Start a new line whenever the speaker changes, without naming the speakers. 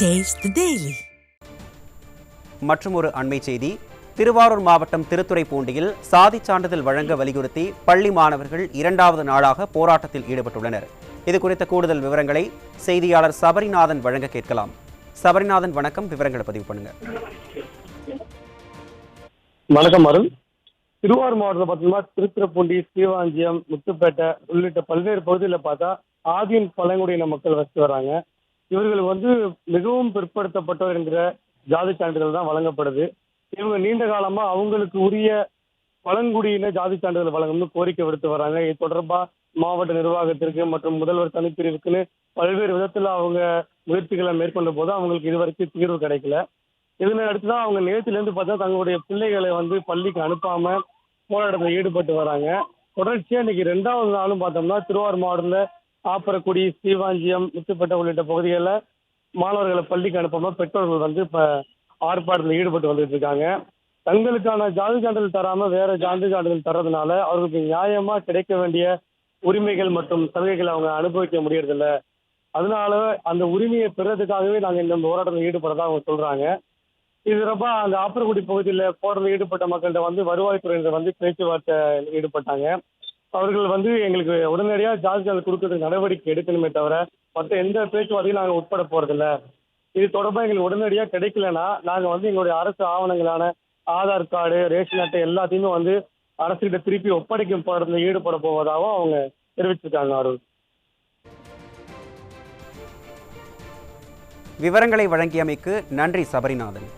Taste the Daily.
மற்றும் ஒரு அண்மை செய்தி. திருவாரூர் மாவட்டம் திருத்துறைப்பூண்டியில் சாதிச் சான்றிதழ் வழங்க வலியுறுத்தி பள்ளி மாணவர்கள் 2வது நாளாக போராட்டத்தில் ஈடுபட்டுள்ளனர். இது குறித்த கூடுதல் விவரங்களை செய்தியாளர் சபரிநாதன் வழங்க கேட்கலாம். சபரிநாதன், வணக்கம். விவரங்களை பதிவு பண்ணுங்க.
வணக்கம் அருள். திருவாரூர் மாவட்டத்தில் பார்த்தீங்கன்னா திருத்துறைப்பூண்டி, ஸ்ரீவாஞ்சியம், முத்துப்பேட்டை உள்ளிட்ட பல்வேறு பகுதிகளில் பார்த்தா ஆதியின் பழங்குடியின மக்கள் வசித்து வராங்க. இவர்கள் மிகவும் பிற்படுத்தப்பட்டவர் என்கிற ஜாதி சான்றிதழ் தான் வழங்கப்படுது. இவங்க நீண்ட காலமா அவங்களுக்கு உரிய பழங்குடியின ஜாதி சான்றிதழ் வழங்கணும்னு கோரிக்கை விடுத்து வராங்க. இது தொடர்பா மாவட்ட நிர்வாகத்திற்கு மற்றும் முதல்வர் தனிப்பிரிவுக்குன்னு பல்வேறு விதத்துல அவங்க முயற்சிகளை மேற்கொண்ட போது அவங்களுக்கு இதுவரைக்கும் தீர்வு கிடைக்கல. இதனை அடுத்துதான் அவங்க நேரத்திலிருந்து பார்த்தா தங்களுடைய பிள்ளைகளை பள்ளிக்கு அனுப்பாம போராட்டத்தில் ஈடுபட்டு வராங்க. தொடர்ச்சியா இன்னைக்கு 2வது நாளும் பார்த்தோம்னா திருவாரூர் மாவட்டத்துல ஆப்பரக்குடி, ஸ்ரீவாஞ்சியம், முத்துப்பேட்டை உள்ளிட்ட பகுதிகளில் மாணவர்களை பள்ளிக்கு அனுப்பாம பெற்றோர்கள் இப்ப ஆர்ப்பாட்டத்தில் ஈடுபட்டு வந்துட்டு இருக்காங்க. தங்களுக்கான ஜாதி சான்றிதழ் தராம வேற ஜாதி சான்றிதழ் தர்றதுனால அவர்களுக்கு நியாயமா கிடைக்க வேண்டிய உரிமைகள் மற்றும் சலுகைகளை அவங்க அனுபவிக்க முடியறதில்ல. அதனால அந்த உரிமையை பெறதுக்காகவே நாங்க இந்த போராட்டத்தில் ஈடுபடுறதா அவங்க சொல்றாங்க. இது தொடர்பா அந்த ஆப்பரக்குடி பகுதியில் போராட்டத்தில் ஈடுபட்ட மக்கள்கிட்ட வருவாய்த்துறையினர் பேச்சுவார்த்தை ஈடுபட்டாங்க. அவர்கள் எங்களுக்கு உடனடியாக ஜாதி சான்றிதழ் கொடுக்கறதுக்கு நடவடிக்கை எடுக்கணுமே தவிர மற்ற எந்த பேச்சுவார்த்தையும் நாங்கள் உட்பட போறதில்ல. இது தொடர்பாக எங்களுக்கு உடனடியாக கிடைக்கலன்னா நாங்கள் எங்களுடைய அரசு ஆவணங்களான ஆதார் கார்டு, ரேஷன் அட்டை எல்லாத்தையுமே அரசுகிட்ட திருப்பி ஒப்படைக்கும் போராட்டத்தில் ஈடுபட போவதாகவும் அவங்க தெரிவிச்சிருக்காங்க. அருள்,
விவரங்களை வழங்கியமைக்கு நன்றி சபரிநாதன்.